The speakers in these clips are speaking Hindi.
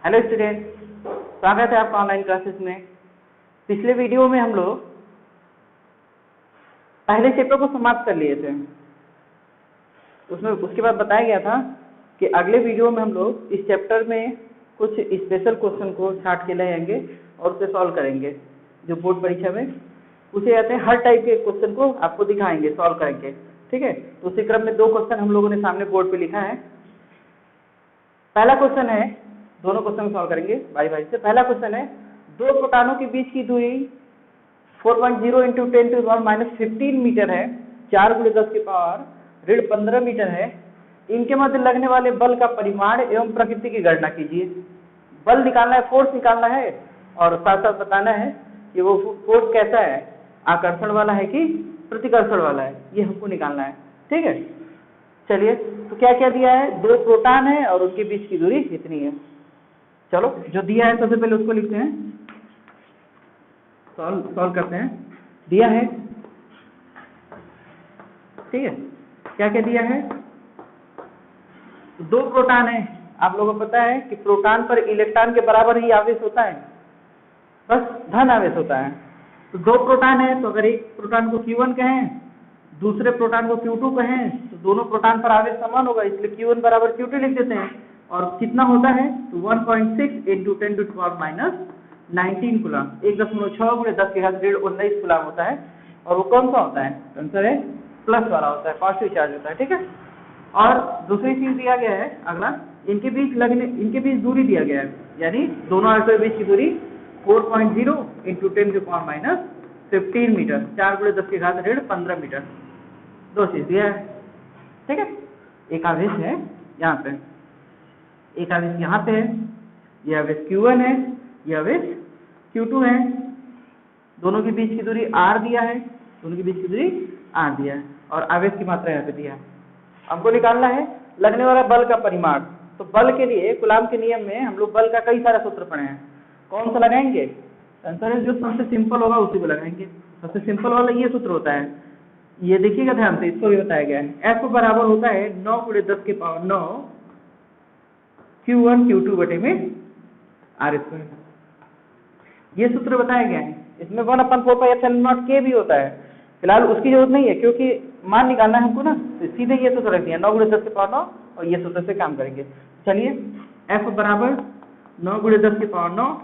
हेलो स्टूडेंट, स्वागत है आपका ऑनलाइन क्लासेस में। पिछले वीडियो में हम लोग पहले चैप्टर को समाप्त कर लिए थे। उसके बाद बताया गया था कि अगले वीडियो में हम लोग इस चैप्टर में कुछ स्पेशल क्वेश्चन को छांट के ले आएंगे और उसे सॉल्व करेंगे, जो बोर्ड परीक्षा में पूछे जाते हैं। हर टाइप के क्वेश्चन को आपको दिखाएंगे, सॉल्व करेंगे, ठीक है। तो उसी क्रम में दो क्वेश्चन हम लोगों ने सामने बोर्ड पे लिखा है। पहला क्वेश्चन है, दोनों क्वेश्चन सॉल्व करेंगे बारी बारी से। पहला क्वेश्चन है, दो प्रोटॉनों के बीच की दूरी 4.0 × 10⁻15 मीटर है, 4 × 10⁻15 मीटर है। इनके मध्य लगने वाले बल का परिमाण एवं प्रकृति की गणना कीजिए। बल निकालना है, फोर्स निकालना है, और साथ साथ बताना है कि वो फोर्स कैसा है, आकर्षण वाला है कि प्रतिकर्षण वाला है, ये हमको निकालना है, ठीक है। चलिए, तो क्या क्या दिया है, दो प्रोटॉन है और उनके बीच की दूरी इतनी है। चलो, जो दिया है सबसे पहले उसको लिखते हैं, सॉल्व करते हैं। दिया है, ठीक है, क्या क्या दिया है, दो प्रोटॉन है। आप लोगों को पता है कि प्रोटॉन पर इलेक्ट्रॉन के बराबर ही आवेश होता है, बस धन आवेश होता है। तो दो प्रोटॉन है, तो अगर एक प्रोटॉन को Q1 कहें, दूसरे प्रोटॉन को Q2 कहें, तो दोनों प्रोटॉन पर आवेश समान होगा, इसलिए Q1 बराबर Q2 लिख देते हैं। और कितना होता है, तो 1.6 × 10⁻⁹ कूलम, 1.6 × 10⁻19 कूलम होता है। और वो कौन सा होता है, आंसर है प्लस वाला होता है, पॉजिटिव चार्ज होता है, ठीक है। और दूसरी चीज दिया गया है, अगला, इनके बीच दूरी दिया गया है, यानी दोनों आवेशों के बीच की दूरी 4.0 × 10⁻15 मीटर, 4 × 10⁻15 मीटर। दो चीज दिया है, ठीक है। एक आवेश है यहाँ पे, एक आवेश यहाँ पे है, यह आवेश Q1 है, यह आवेश Q2 है। दोनों के बीच की दूरी R दिया है, दोनों के बीच की दूरी R दिया है, और आवेश की मात्रा यहाँ पे दिया है। हमको निकालना है लगने वाला बल का परिमाण। तो बल के लिए कूलॉम के नियम में हम लोग बल का कई सारे सूत्र पढ़े हैं। कौन सा लगाएंगे, आंसर है जो सबसे सिंपल होगा उसी को लगाएंगे। सबसे सिंपल वाला ये सूत्र होता है, ये देखिएगा ध्यान से, इसको भी बताया गया है। F बराबर होता है 9 × 10⁹ Q1 Q2 बटे में R²। ये सूत्र बताया गया है। इसमें 1/4πε0 K भी होता है, फिलहाल उसकी जरूरत नहीं है क्योंकि मान निकालना है हमको ना, तो सीधे ये सूत्र रख दिया 9 × 10⁹ और ये सूत्र से काम करेंगे। चलिए, F बराबर 9 × 10⁹,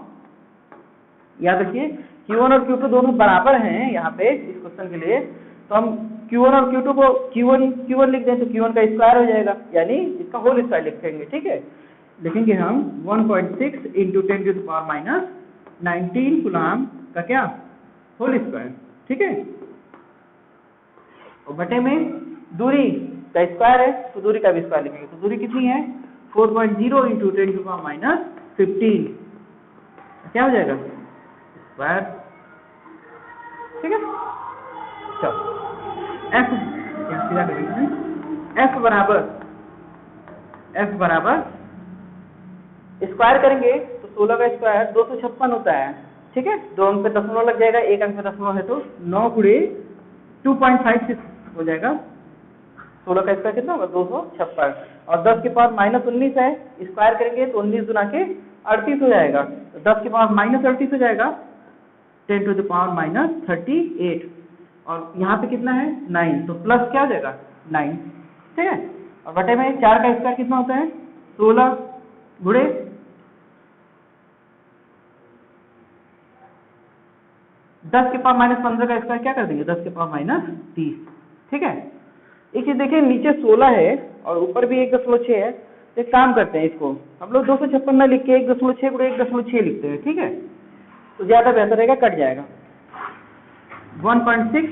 याद रखिए Q1 और Q2 दोनों बराबर हैं यहाँ पे इस क्वेश्चन के लिए। तो हम Q1 और Q2 को Q1 लिख दें तो Q1 का स्क्वायर हो जाएगा, यानी इसका होल स्क्वायर लिखेंगे, ठीक है। लिखेंगे हम 1.6 × 10⁻19 कूलम का क्या, होल स्क्वायर, ठीक है। और बटे में दूरी का स्क्वायर है, तो दूरी का भी स्क्वायर लिखेंगे। तो दूरी कितनी है, 4.0 × 10⁻15, क्या हो जाएगा, स्क्वायर, ठीक है। चलो, F बराबर स्क्वायर करेंगे तो 16 का स्क्वायर 256 होता है, ठीक है। 2 अंक पे दशमलव लग जाएगा, 1 अंक पे दशमलव है तो 9 × 2.56 हो जाएगा। 16 का स्क्वायर कितना होगा, 256, और 10⁻−19 है, स्क्वायर करेंगे तो 19 × 38 हो जाएगा, तो 10⁻−38 हो जाएगा, 10⁻−38। और यहाँ पे कितना है, 9, तो प्लस क्या हो जाएगा, 9, ठीक है। और बटे में 4 का स्क्वायर कितना होता है, 16 गुणे 10⁻−15 का स्क्वायर क्या कर देंगे, 10⁻−30, ठीक है। एक चीज देखिए, नीचे 16 है और ऊपर भी 1.6 है। तो एक काम करते हैं, इसको हम लोग 256 न लिख के 1.6 × 1.6 लिखते हैं, ठीक है। तो ज्यादा बेहतर रहेगा, कट जाएगा। 1.6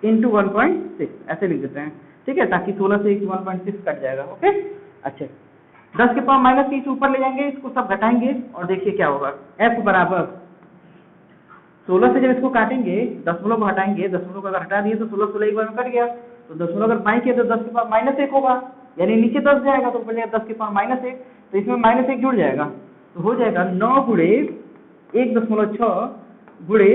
× 1.6 ऐसे लिख देते हैं, ठीक है, ताकि 16 से 1.6 कट जाएगा, ओके। अच्छा, 10⁻−30 ऊपर ले जाएंगे, इसको सब घटाएंगे और देखिए क्या होगा। F बराबर 16 से जब इसको काटेंगे, दशमलव को हटाएंगे, दशमलव को अगर हटा दिए तो 16 एक बार में कट गया, तो दशमलव अगर बाई किया तो 10⁻−1 होगा, यानी नीचे 10 जाएगा तो ऊपर जाएगा 10⁻−1, तो इसमें -1 जुड़ जाएगा, तो हो जाएगा 9 × 1.6 गुणे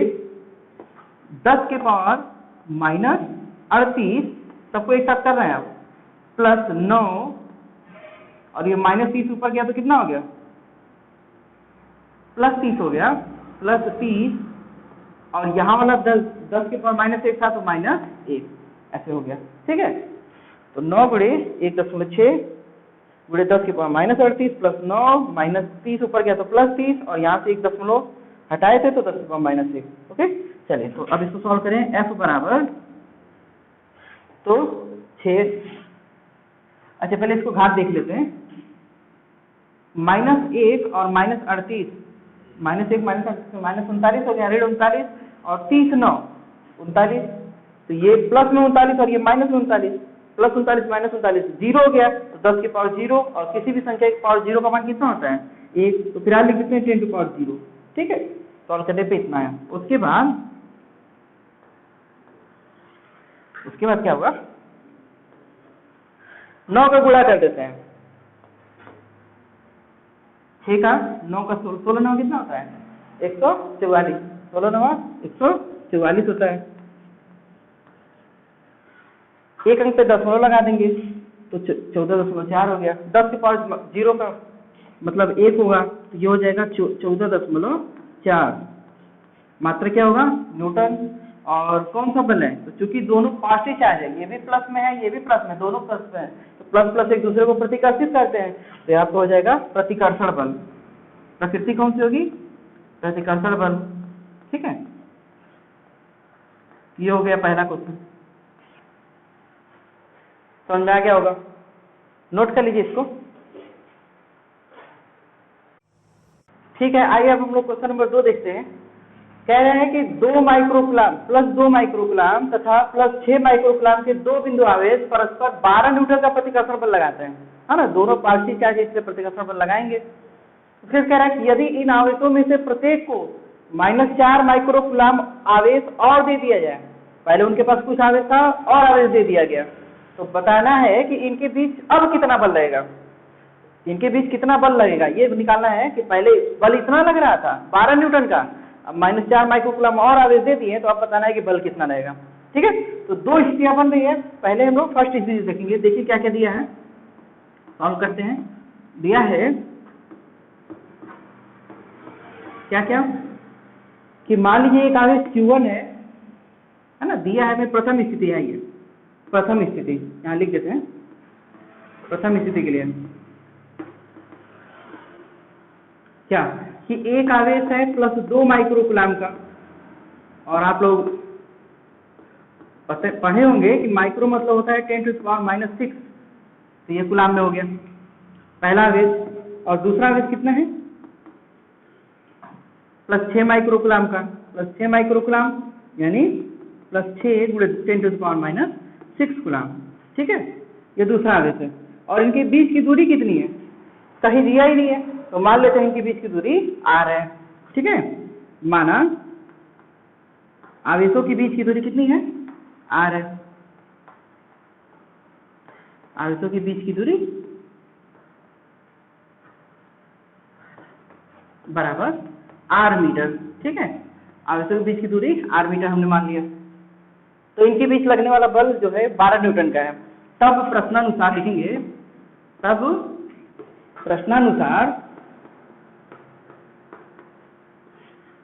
10⁻−38, सबको एक साथ कर रहे हैं आप, +9, और ये -30 ऊपर गया तो कितना हो गया, प्लस 30 हो गया, प्लस 30, और यहाँ वाला 10 के पावर -1 था तो -1 ऐसे हो गया। ठीक है, तो 9 गुणे 1.6 गुणे 10 के पावर -38 प्लस 9 -30 ऊपर गया तो प्लस 30, और यहाँ से 1 दशमलव हटाए थे तो 10 के पावर -1। ओके, चलिए तो अब इसको सॉल्व करें। f बराबर तो 6, अच्छा पहले इसको घात देख लेते हैं। -1 और -38, -1 -39 हो गया, 39 और 30 9 39, तो ये प्लस में 39 और ये माइनस में 39, प्लस 39 माइनस 39 0 हो गया, तो 10 के पावर 0, और किसी भी संख्या के पावर 0 का मान कितना होता है 1, तो फिलहाल लिख देते हैं 10 टू पावर 0। ठीक है, सॉल्व करने पे इतना है। उसके बाद क्या होगा, 9 का गुणा कर देते हैं। 6 का 9 का 16 9 कितना होता है 144, 16 9 144 होता है। एक अंक पे दशमलव लगा देंगे तो 14.4 हो गया। 10 के पावर 0 का मतलब 1 होगा, तो ये हो जाएगा 14.4। मात्रा क्या होगा न्यूटन, और कौन सा बल है, तो चूंकि दोनों पॉजिटिव चार्ज है, ये भी प्लस में है ये भी प्लस में, दोनों प्लस में है, तो प्लस प्लस एक दूसरे को प्रतिकर्षित करते हैं, तो यहाँ पे हो जाएगा प्रतिकर्षण बल। प्रकृति कौन सी होगी, प्रतिकर्षण बल। ठीक है, ये हो गया पहला क्वेश्चन, समझ में आ गया होगा, नोट कर लीजिए इसको। ठीक है, आइए अब हम लोग क्वेश्चन नंबर 2 देखते हैं। कह रहे हैं कि 2 माइक्रोकूलम प्लस 2 माइक्रोकूलम तथा प्लस 6 माइक्रोकूलम के दो बिंदु आवेश परस्पर 12 न्यूटन का प्रतिकर्षण बल लगाते हैं, है ना, दोनों पॉजिटिव चार्ज इसलिए प्रतिकर्षण बल लगाएंगे। तो फिर कह रहा है कि यदि इन आवेशों में से प्रत्येक को -4 माइक्रोकूलम आवेश और दे दिया जाए, पहले उनके पास कुछ आवेश था और आवेश दे दिया गया, तो बताना है कि इनके बीच अब कितना बल लगेगा, इनके बीच कितना बल लगेगा ये निकालना है। कि पहले बल इतना लग रहा था 12 न्यूटन का, अब -4 माइक्रोकूलम और आवेश दे दिए, तो अब बताना है कि बल कितना लगेगा। ठीक है, तो दो स्थितियां बन रही है, पहले हम लोग फर्स्ट स्थिति देखेंगे। देखिए क्या क्या दिया है, सॉल्व करते हैं। दिया है क्या क्या, कि मान लीजिए एक आवेश Q1 है ना, दिया है, मैं प्रथम स्थिति है, ये प्रथम स्थिति यहाँ लिख देते हैं। प्रथम स्थिति के लिए क्या, कि एक आवेश है प्लस 2 माइक्रोकूलम का, और आप लोग पढ़े होंगे कि माइक्रो मतलब होता है 10 टू पावर -6, तो ये कूलम में हो गया पहला आवेश। और दूसरा आवेश कितना है प्लस 6 माइक्रोकूलम का, प्लस 6 माइक्रोकूलम यानी प्लस 6 गुणे 10 टू पावर -6 कूलम। ठीक है, ये दूसरा आवेश है, और इनके बीच की दूरी कितनी है कहीं दिया ही नहीं है, तो मान लेते हैं इनके बीच की दूरी r है। ठीक है, माना आवेशों के बीच की दूरी कितनी है r है, आवेशों के बीच की दूरी बराबर r मीटर। ठीक है, आवेशों के बीच की दूरी r मीटर हमने मान लिया, तो इनके बीच लगने वाला बल जो है 12 न्यूटन का है। तब प्रश्नानुसार लिखेंगे, तब प्रश्नानुसार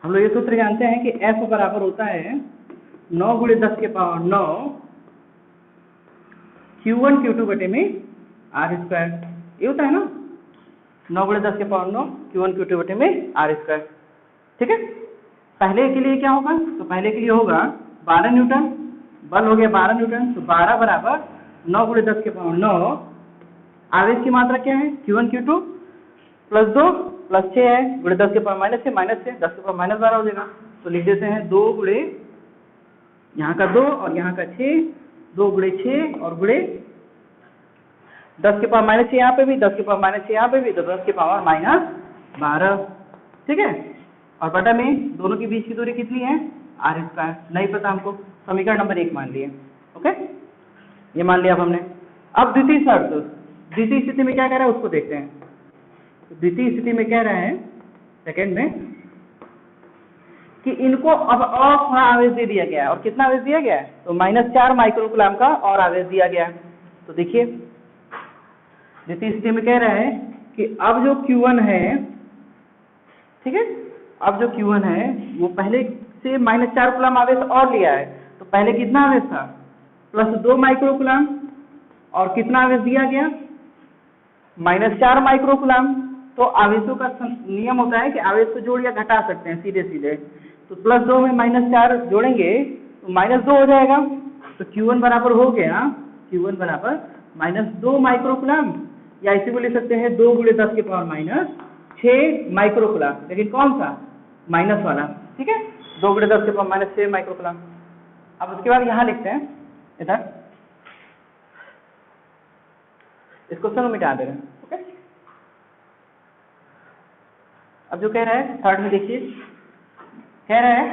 हम लोग ये सूत्र जानते हैं कि F बराबर होता है 9 गुणे 10 के पावर 9 Q1 Q2 बटे में r², ये होता है ना, 9 गुणे 10 के पावर 9 Q1 Q2 बटे में r²। ठीक है, पहले के लिए क्या होगा, तो पहले के लिए होगा 12 न्यूटन, बल हो गया 12 न्यूटन, तो 12 बराबर 9 गुणे 10 के पावर 9, आवेश की मात्रा क्या है Q1 Q2 प्लस 2 प्लस 6 है, गुणे 10 के पावर -6 -6 10 के पावर -12 हो जाएगा, तो लिख देते हैं 2 गुणे यहाँ का 2 और यहाँ का 6, 2 गुणे 6 और गुणे 10 के पावर -6 यहाँ पे भी, 10 के पावर -6 यहाँ पे भी, तो 10 के पावर -12। ठीक है, और बटा में दोनों के बीच की दूरी कितनी है r², नहीं पता हमको, समीकरण नंबर 1 मान लिए। ओके, ये मान लिया अब हमने। अब द्वितीय शर्त, द्वितीय स्थिति में क्या कह रहा है उसको देखते हैं। द्वितीय स्थिति में कह रहे हैं सेकंड में कि इनको अब और थोड़ा आवेश दे दिया गया है, और कितना आवेश दिया गया है, तो -4 माइक्रोकूलम का और आवेश दिया गया है। तो देखिए द्वितीय स्थिति में कह रहे हैं कि अब जो Q1 है, ठीक है, अब जो Q1 है वो पहले से -4 कूलम आवेश और लिया है, तो पहले कितना आवेश था, +2 माइक्रो कूलम, और कितना आवेश दिया गया, -4 माइक्रो कूलम। तो आवेशों का नियम होता है कि आवेश को जोड़ या घटा सकते हैं सीधे सीधे, तो +2 में -4 जोड़ेंगे तो -2 हो जाएगा, तो Q1 बराबर हो गया, Q1 बराबर -2 माइक्रो कूलम, या इसी को लिख सकते हैं 2 × 10⁻⁶ माइक्रो कूलम, लेकिन कौन सा, माइनस वाला, ठीक है, 2 × 10⁻⁶ माइक्रो कूलम। अब उसके बाद यहाँ लिखते हैं, इधर इस क्वेश्चन को मिटा दे रहे हैं, ओके। अब जो कह रहा है थर्ड में देखिए, कह रहा है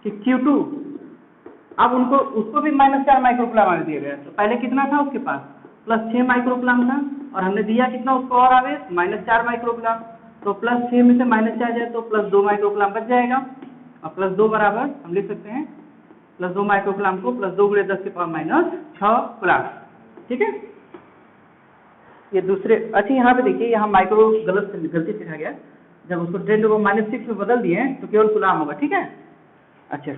कि Q2, अब उसको भी -4 माइक्रो कूलम आवेश दिया गया, तो पहले कितना था उसके पास, +6 माइक्रो कूलम था, और हमने दिया कितना उसको और आवेश, -4 माइक्रो कूलम, तो +6 में से -4 जाए तो +2 माइक्रो कूलम बच जाएगा, और +2 बराबर हम लिख सकते हैं, +2 माइक्रो कूलम को +2 × 10⁻⁶ कूलम, ठीक है। ये दूसरे, अच्छा यहाँ पे देखिए, यहाँ माइक्रो गलती से लिखा गया, जब उसको 10 को -6 में बदल दिए तो केवल कूलम होगा, ठीक है। अच्छा,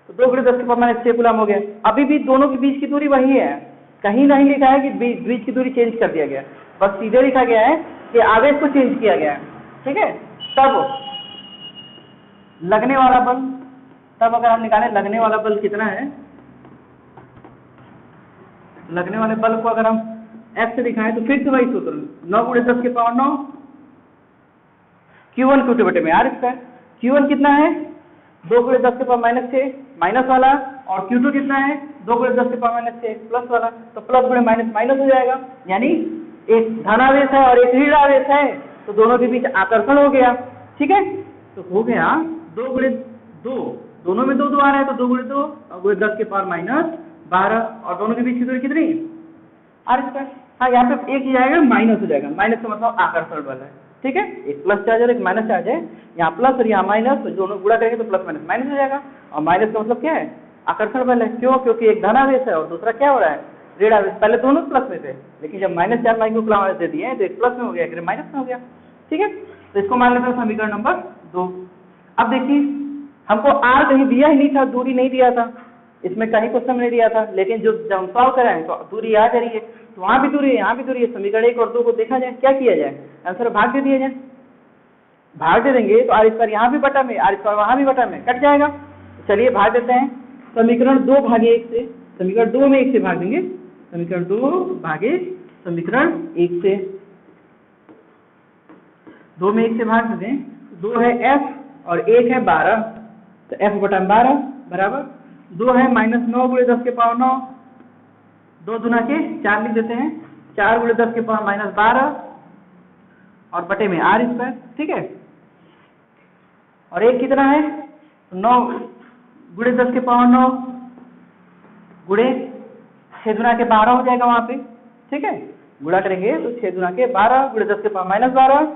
तो 2 × 10⁻⁶ कूलम हो गया। अभी भी दोनों के बीच की दूरी वही है, कहीं नहीं लिखा है कि बीच की दूरी चेंज कर दिया गया, बस सीधे लिखा गया है कि आवेश को चेंज किया गया है, ठीक है। तब लगने वाला बल, तब अगर हम निकालें लगने वाला बल कितना है, लगने वाले बल को अगर हम F से दिखाएं तो फिर से वही सूत्र, 9 × 10⁻⁹ Q1 Q2 बटे में R²। Q1 कितना है, 2 × 10⁻⁶ माइनस वाला, और Q2 कितना है, 2 × 10⁻⁶ प्लस वाला, तो प्लस गुणे माइनस माइनस हो जाएगा, यानी एक धनावेश है और एक ऋण आवेश है, तो दोनों के बीच आकर्षण हो गया, ठीक है। तो हो गया 2 × 2, दोनों में 2 आ रहा है, तो 2 × 2 और 10⁻12, और दोनों के बीच की दूरी कितनी, R²। हाँ, यहाँ पे एक ही जाएगा, माइनस हो जाएगा, माइनस का मतलब आकर्षण बल है, ठीक है, एक प्लस चार्ज और एक माइनस चार्ज है, यहाँ प्लस और यहाँ माइनस, तो दोनों गुणा करेंगे तो प्लस माइनस माइनस हो जाएगा, और माइनस का मतलब क्या है, आकर्षण बल है। क्यों, क्योंकि एक धनावेश है और दूसरा क्या हो रहा है, ऋण आवेश। पहले दोनों प्लस में थे, लेकिन जब -4 माइक्रो कूलम आवेश दे दिए तो एक प्लस में हो गया, एक माइनस में हो गया, ठीक है। तो इसको मान लेते हैं समीकरण नंबर 2। अब देखिए, हमको R कहीं दिया ही नहीं था, दूरी नहीं दिया था, इसमें कहीं क्वेश्चन नहीं दिया था, लेकिन जब हम सॉल्व कराएं तो दूरी आ जा रही है, तो वहाँ भी दूरी है, यहाँ भी दूरी है। समीकरण 1 और 2 को देखा जाए, क्या किया जाए, आंसर भाग दे दिया जाए, भाग दे देंगे तो R² यहाँ भी बटा में, R² वहाँ भी बटा में, कट जाएगा। चलिए भाग देते हैं, समीकरण 2 भागे 1 से, समीकरण 2 में 1 से भाग देंगे, समीकरण 2 भागे समीकरण 1 से, 2 में 1 से भाग दें, 2 है F और 1 है 12, तो F बटा 12 बराबर 2 है -9 × 10⁻⁹, 2 दूना के 4 लिख देते हैं, 4 × 10⁻−12 और बटे में R², ठीक है। और एक कितना है, 9 × 10⁻9 गुणे 6 दूना के 12 हो जाएगा वहां पे, ठीक है, गुणा करेंगे तो 6 दूना के 12 × 10⁻−12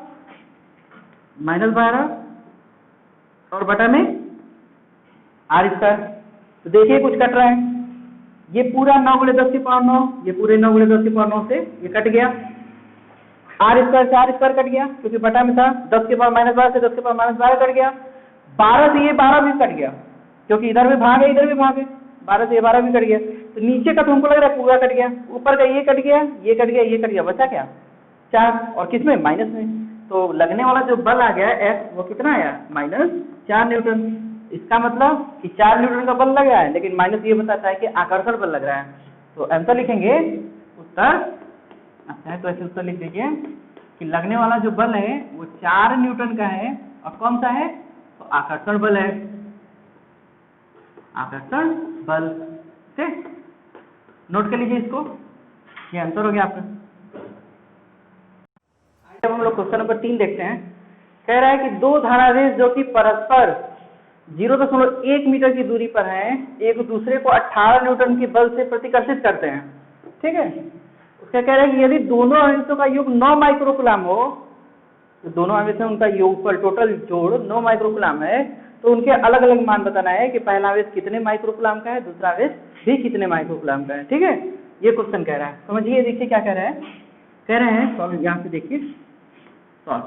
-12 और बटा में R²। तो देखिए कुछ कट रहा है, ये पूरा 9 × 10⁻9, ये पूरे 9 × 10⁻9 से ये कट गया, R² से R² कट गया, क्योंकि बटा में था, 10⁻−12 से 10⁻−12 कट गया, 12 से ये 12 भी कट गया, क्योंकि इधर भी भाग है इधर भी भाग है, 12 से ये 12 भी कट गया, तो नीचे का तो हमको लग रहा है पूरा कट गया, ऊपर का ये कट गया, ये कट गया, ये कट गया, बचा क्या, 4, और किसमें, माइनस में। तो लगने वाला जो बल आ गया F, वो कितना आया, -4 न्यूटन। इसका मतलब कि 4 न्यूटन का बल लग रहा है, लेकिन माइनस ये बताता है कि आकर्षण बल लग रहा है। तो आंसर लिखेंगे, उत्तर अच्छा है, तो ऐसे उत्तर लिख दीजिए कि लगने वाला जो बल है वो 4 न्यूटन का है, और कौन सा है, तो आकर्षण बल है, आकर्षण बल, ठीक है। नोट कर लीजिए इसको, ये आंसर हो गया आपका। अब हम लोग क्वेश्चन नंबर 3 देखते हैं। कह रहा है कि दो धनावेश जो कि परस्पर 0.1 मीटर की दूरी पर हैं, एक दूसरे को 18 न्यूटन के बल से प्रतिकर्षित करते हैं, ठीक है। उसका कह रहा है कि यदि दोनों आवेशों का योग 9 माइक्रो कूलम हो, तो दोनों आवेश हैं उनका योगफल टोटल जोड़ 9 माइक्रो कूलम है, तो उनके अलग अलग मान बताना है कि पहला आवेश कितने माइक्रो कूलम का है, दूसरा आवेश भी कितने माइक्रो कूलम का है, ठीक है। ये क्वेश्चन कह रहा है, समझिए, देखिए क्या कह रहा है। कह रहे हैं, सॉल्व यहाँ से देखिए, सॉल्व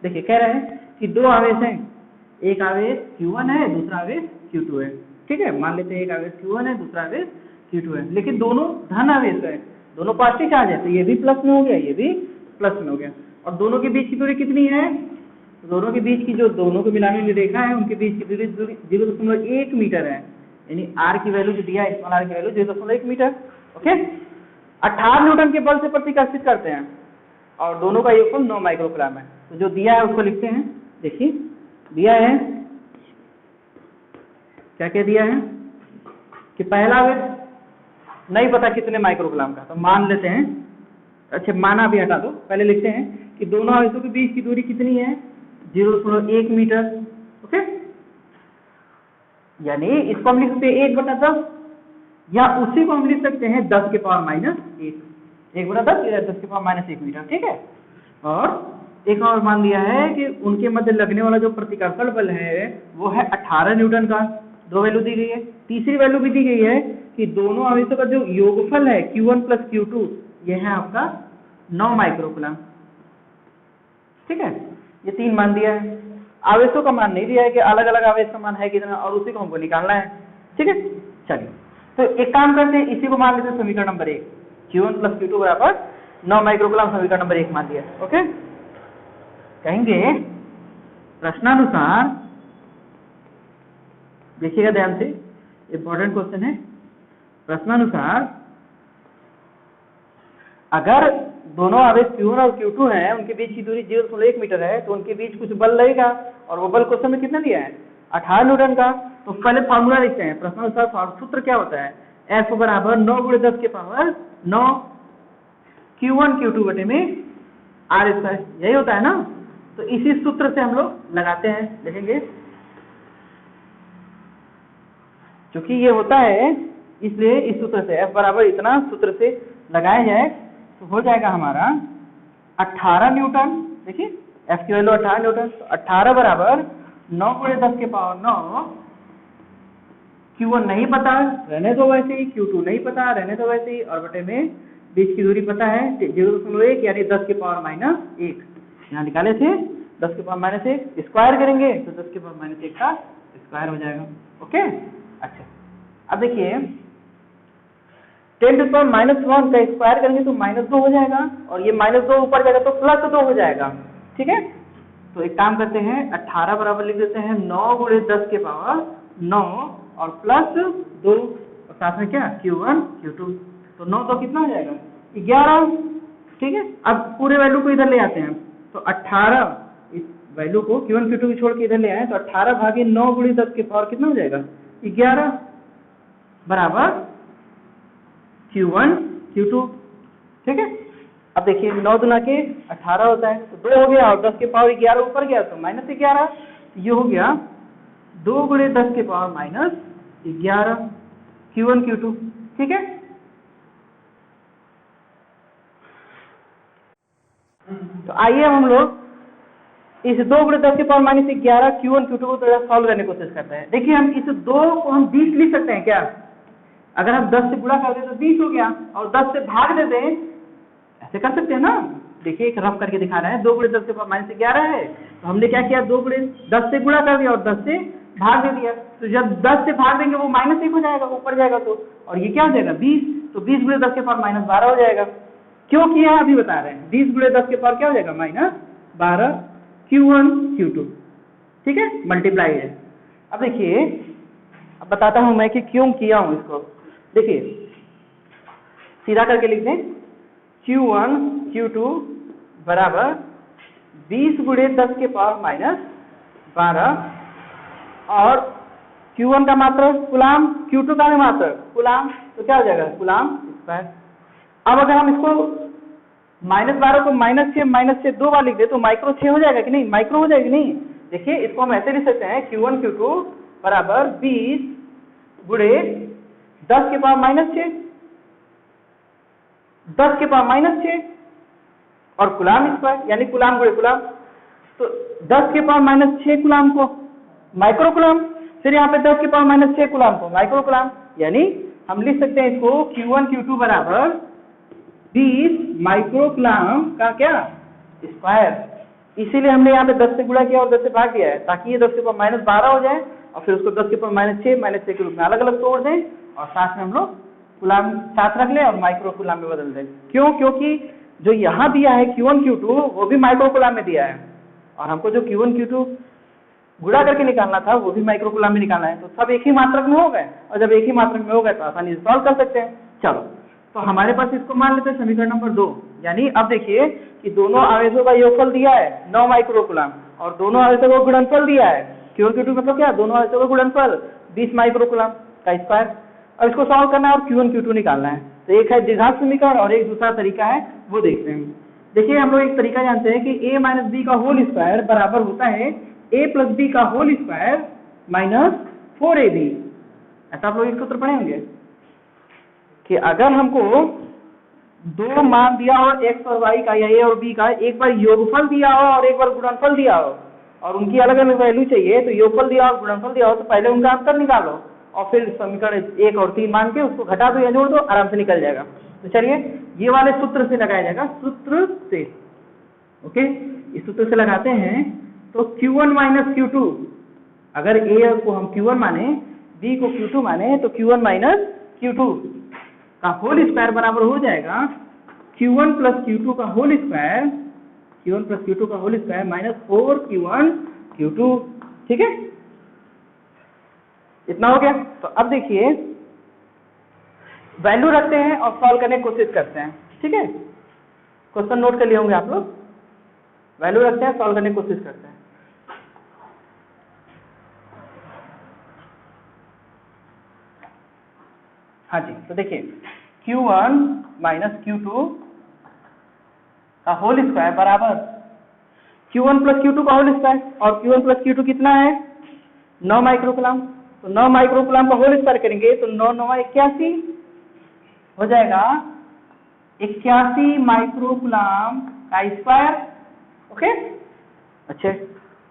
देखिए, कह रहे हैं कि दो आवेश हैं, एक आवेश Q1 है, दूसरा आवेश Q2 है। ठीक है, मान लेते हैं एक आवेश Q1 है, दूसरा आवेश Q2 है, लेकिन दोनों धन आवेश है, दोनों पॉजिटिव चार्ज है, तो ये भी प्लस में हो गया, ये भी प्लस में हो गया। और दोनों के बीच की दूरी कितनी है? दोनों के बीच की जो दोनों को मिलाने वाली रेखा है उनके बीच की दूरी 0.1 मीटर है, यानी आर की वैल्यू जो दिया है, स्मॉल आर की वैल्यू 0.1 मीटर। ओके, 18 न्यूटन के बल से प्रतिकर्षित करते हैं और दोनों का योगफल 9 माइक्रोकूलम है। तो जो दिया है उसको लिखते हैं। देखिए दिया है, क्या क्या दिया है कि पहला आवेश नहीं पता कितने माइक्रोकूलम का, तो मान लेते हैं, अच्छा माना भी हटा दो, पहले लिखते हैं कि दोनों आवेशों के बीच की दूरी कितनी है? 0.1 मीटर। ओके, यानी इसको हम लिख सकते हैं 1/10, या उसी को हम लिख सकते हैं 10 के पावर माइनस 1, 1/10 या 10 के पावर माइनस 1 मीटर। ठीक है, और एक और मान लिया है कि उनके मध्य लगने वाला जो प्रतिकर्षण बल है वो है 18 न्यूटन का, 2 वैल्यू दी गई है। तीसरी वैल्यू भी दी गई है कि दोनों आवेशों का जो योगफल है Q1 प्लस Q2 ये है आपका 9 माइक्रोकूलम। ठीक है, ये 3 मान दिया है। आवेशों का मान नहीं दिया है कि अलग अलग आवेश का मान है कितना, और उसी को हमको निकालना है। ठीक है, चलिए तो एक काम करते हैं, इसी को मान लेते हैं समीकरण नंबर 1, Q1 प्लस Q2 बराबर 9 माइक्रोकूलम, समीकरण नंबर 1 मान दिया। ओके, कहेंगे प्रश्नानुसार, देखिएगा ध्यान से, इंपॉर्टेंट क्वेश्चन है। प्रश्नानुसार अगर दोनों आवेश Q1 और Q2 हैं, उनके बीच की दूरी 0.1 मीटर है, तो उनके बीच कुछ बल लगेगा, और वो बल क्वेश्चन में कितना दिया है? 18 न्यूटन का। तो पहले फॉर्मूला लिखते हैं। प्रश्नानुसार सूत्र क्या होता है? F बराबर 9 × 10 के पावर 9 Q1 Q2 बटे में R², यही होता है ना। तो इसी सूत्र से हम लोग लगाते हैं, लिखेंगे क्योंकि ये होता है, इसलिए इस सूत्र से F बराबर इतना सूत्र से लगाया जाए तो हो जाएगा हमारा 18 न्यूटन। देखिए F की वैल्यू 18 न्यूटन, तो 18 बराबर 9 × 10 के पावर 9, Q1 नहीं पता, रहने दो वैसे ही, Q2 नहीं पता, रहने दो वैसे ही, और बटे में बीच की दूरी पता है 0.1 यानी 10 के पावर माइनस 1, यहाँ निकाले थे 10 के पावर माइनस 1, स्क्वायर करेंगे तो 10 के पावर माइनस 1 का स्क्वायर हो जाएगा। ओके, अच्छा अब देखिए 10 टू पावर माइनस 1 का स्क्वायर करेंगे तो -2 हो जाएगा, और ये -2 ऊपर जाएगा तो +2 हो जाएगा। ठीक है, तो एक काम करते हैं, 18 बराबर लिख देते हैं 9 × 10 के पावर 9 और +2, और साथ में क्या Q1 Q2, तो 9 तो कितना हो जाएगा 11। ठीक है, अब पूरे वैल्यू को इधर ले आते हैं, तो 18 इस वैल्यू को Q1 Q2 को छोड़ के इधर ले आए, तो 18 भागे 9 × 10 के पावर कितना हो जाएगा 11 बराबर Q1 Q2। ठीक है, अब देखिए 9 दूना के 18 होता है, तो 2 हो गया, और 10 के पावर 11 ऊपर गया तो -11, ये हो गया 2 × 10 के पावर -11 Q1 Q2। ठीक है, तो आइए हम लोग इस 2 × 10 के पावर -11 Q1 Q2 को थोड़ा सॉल्व करने की कोशिश करते हैं। देखिए हम इस 2 को हम 20 लिख सकते हैं क्या? अगर हम 10 से गुणा कर दें तो 20 हो गया, और 10 से भाग दे दें, ऐसे कर सकते हैं ना। देखिए एक रफ करके दिखा रहे हैं, 2 × 10 के पावर -11 है, तो हमने क्या किया, 2 × 10 से गुणा कर दिया और 10 से भाग दे दिया, तो जब 10 से भाग देंगे वो -1 हो जाएगा, ऊपर जाएगा तो, और ये क्या हो जाएगा 20, तो 20 × 10 के पावर -12 हो जाएगा। क्यों किया अभी बता रहे हैं, 20 × 10 के पावर क्या हो जाएगा -12 Q1 Q2। ठीक है, मल्टीप्लाई है। अब देखिए, अब बताता हूं मैं कि क्यों किया हूं इसको। देखिए सीधा करके लिख दें, Q1 Q2 बराबर 20 × 10 के पावर -12, और Q1 का मात्रक कूलाम, Q2 का मात्रक कूलाम, तो क्या हो जाएगा कूलाम स्क्वायर। अब अगर हम इसको -12 को -6 से 2 बार लिख दे तो माइक्रो 6 हो जाएगा कि नहीं, माइक्रो हो जाएगा कि नहीं। देखिए इसको हम ऐसे लिख सकते हैं, Q1 Q2 बराबर 20 × 10 के पावर -6, 10 के पावर -6 और कूलाम स्क्वायर, यानी कूलाम × कूलाम, तो 10 के पावर -6 कूलाम को माइक्रो कूलाम, फिर यहाँ पे 10 के पावर -6 कूलाम को माइक्रो कूलाम, यानी हम लिख सकते हैं इसको Q1 Q2 बराबर 20 माइक्रो कूलाम का क्या स्क्वायर। इसीलिए हमने यहाँ पे 10 से गुणा किया और 10 से भाग दिया है, ताकि ये 10 के ऊपर -12 हो जाए और फिर उसको 10 के ऊपर -6 के रूप में अलग अलग तोड़ दें और साथ में हम लोग कूलाम साथ रख लें और माइक्रो कूलाम में बदल दें। क्यों? क्योंकि जो यहाँ दिया है Q1 Q2 वो भी माइक्रो कूलाम में दिया है और हमको जो Q1 Q2 गुणा करके निकालना था वो भी माइक्रो कूलाम में निकालना है, तो सब एक ही मात्रक में हो गए और जब एक ही मात्रक में हो गए तो आसानी से सॉल्व कर सकते हैं। चलो, तो हमारे पास इसको मान लेते हैं समीकरण नंबर 2, यानी अब देखिए कि दोनों आवेशों का योगफल दिया है 9 माइक्रो कूलाम और दोनों आवेशों का गुणनफल दिया है Q1 Q2 मतलब क्या, दोनों आवेशों का गुणनफल 20 माइक्रो कूलाम का स्क्वायर। अब इसको सॉल्व करना है और Q1 Q2 निकालना है, तो एक है द्विघात समीकरण और एक दूसरा तरीका है वो देखते हैं। देखिए हम लोग एक तरीका जानते हैं कि a माइनस बी का होल स्क्वायर बराबर होता है a प्लस बी का होल स्क्वायर माइनस 4ab। ऐसा आप लोग एक सूत्र पढ़े होंगे कि अगर हमको दो मान दिया हो x और y का या a और b का, एक बार योगफल दिया हो और एक बार गुणनफल दिया हो और उनकी अलग अलग वैल्यू चाहिए, तो योगफल दिया हो और गुणनफल दिया हो तो पहले उनका अंतर निकालो और फिर समीकरण 1 और 3 मान के उसको घटा दो या जोड़ दो, आराम से निकल जाएगा। तो चलिए ये वाले सूत्र से लगाया जाएगा, सूत्र से, ओके, इस सूत्र से लगाते हैं। तो Q1 माइनस Q2, अगर A को हम Q1 माने B को Q2 माने तो Q1 माइनस Q2 का होल स्क्वायर बराबर हो जाएगा Q1 प्लस Q2 का whole square, Q1 plus Q2 का whole square minus 4Q1 Q2। ठीक है, इतना हो गया। तो अब देखिए वैल्यू रखते हैं और सॉल्व करने की कोशिश करते हैं। ठीक है, क्वेश्चन नोट कर लिए होंगे आप लोग। वैल्यू रखते हैं, सॉल्व करने की कोशिश करते हैं। हाँ जी, तो देखिए Q1 माइनस Q2 का होल स्क्वायर बराबर Q1 प्लस Q2 का होल स्क्वायर, और Q1 प्लस Q2 कितना है 9 माइक्रो कूलाम। तो 9 माइक्रो कूलाम का होल स्क्वायर करेंगे तो 9 9 81 हो जाएगा 81 माइक्रो कूलाम का स्क्वायर। ओके, अच्छा,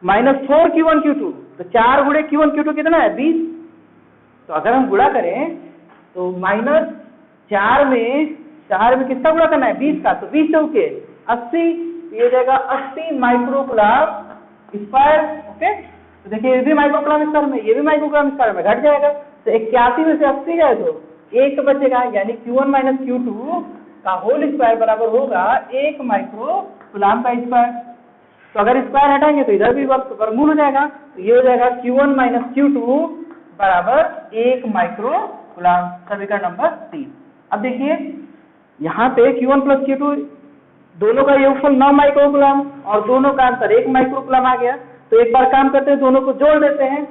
माइनस 4Q1 Q2, तो 4 गुणे Q1 Q2 कितना है 20। तो अगर हम गुणा करें तो माइनस 4 में किसका गुणा करना है 20 का, तो 20 चौके 80, ये हो जाएगा 80 माइक्रो कूलाम स्क्वायर। ओके, तो देखिए ये भी माइक्रो कूलाम स्क्वायर में, ये भी माइक्रो कूलाम स्क्वायर में घट जाएगा, तो 81 में से 80 जाए तो 1 बचेगा, यानी Q1 माइनस Q2 का होल स्क्वायर बराबर होगा 1 माइक्रो कूलाम का स्क्वायर। तो अगर स्क्वायर हटाएंगे तो इधर भी वर्गमूल हो जाएगा, तो ये हो जाएगा Q1 माइनस Q2 बराबर 1 माइक्रो कूलाम, समीकरण नंबर 3। अब देखिए यहाँ पे Q1 प्लस Q2 दोनों का योगफल 9 माइक्रो कूलाम और दोनों का अंतर 1 माइक्रो कूलाम आ गया। तो एक बार काम करते हैं, दोनों को जोड़ देते हैं,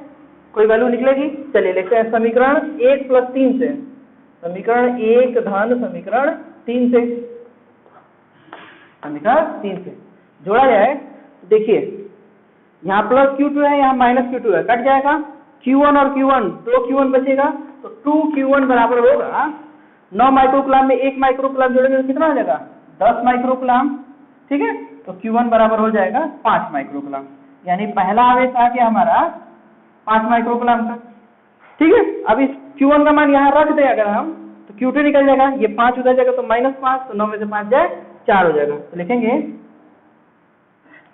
कोई वैल्यू निकलेगी। चलिए लिखते हैं समीकरण 1 प्लस 3 से, समीकरण 1 धन समीकरण 3 से, समीकरण 3 से जोड़ा जाए तो देखिए यहाँ प्लस Q2 है, यहाँ माइनस Q2 है, कट जाएगा Q1 और Q1, 2 Q1 बचेगा, तो 2Q1 बराबर होगा 9 माइक्रो कूलाम में 1 माइक्रो कूलाम जोड़ेंगे तो कितना हो जाएगा 10 माइक्रो कूलाम। ठीक है, तो Q1 बराबर हो जाएगा 5 माइक्रो कूलाम, यानी पहला आवेश आ गया हमारा 5 माइक्रो कूलाम का। ठीक है, अब इस Q1 का मान यहाँ रख दे अगर हम, तो Q2 निकल जाएगा, ये 5 उधर जाएगा तो -5, तो 9 में से 5 जाए 4 हो जाएगा। तो लिखेंगे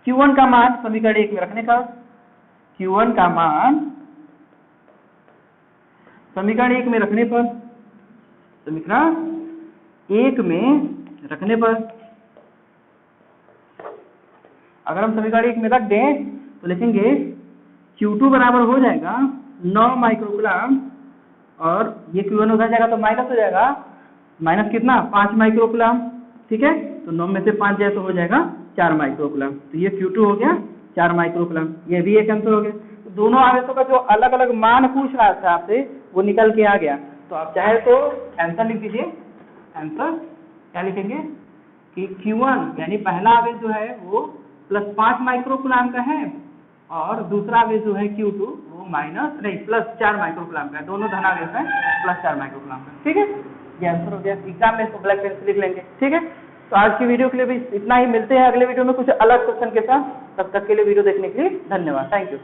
Q1 का मान समीकरण 1 में रखने का, Q1 का मान समीकरण 1 में रखने पर, समीकरण 1 में रखने पर अगर हम समीकरण 1 में रख दें तो लिखेंगे Q2 बराबर हो जाएगा 9 माइक्रो कूलाम, और ये Q1 उधर जाएगा तो माइनस हो जाएगा, माइनस कितना 5 माइक्रो कूलाम। ठीक है, तो 9 में से 5 जाए तो हो जाएगा 4 माइक्रो कूलाम, तो ये Q2 हो गया 4 माइक्रो कूलाम, ये भी एक आंसर हो गया। तो दोनों आवेशों का जो अलग अलग मान पूछ रहा था आपसे वो निकल के आ गया। तो आप चाहे तो आंसर लिख दीजिए, आंसर क्या लिखेंगे कि Q1 यानी पहला आवेश जो है वो +5 माइक्रो कूलाम का है और दूसरा आवेश जो है Q2 वो +4 माइक्रो कूलाम का है, दोनों धनावेश हैं +4 माइक्रो कूलाम का। ठीक है, ये आंसर हो गया। एग्जाम में इसको ब्लैक पेन से लिख लेंगे। ठीक है, तो आज की वीडियो के लिए भी इतना ही, मिलते हैं अगले वीडियो में कुछ अलग क्वेश्चन के साथ। तब तक के लिए वीडियो देखने के लिए धन्यवाद, थैंक यू।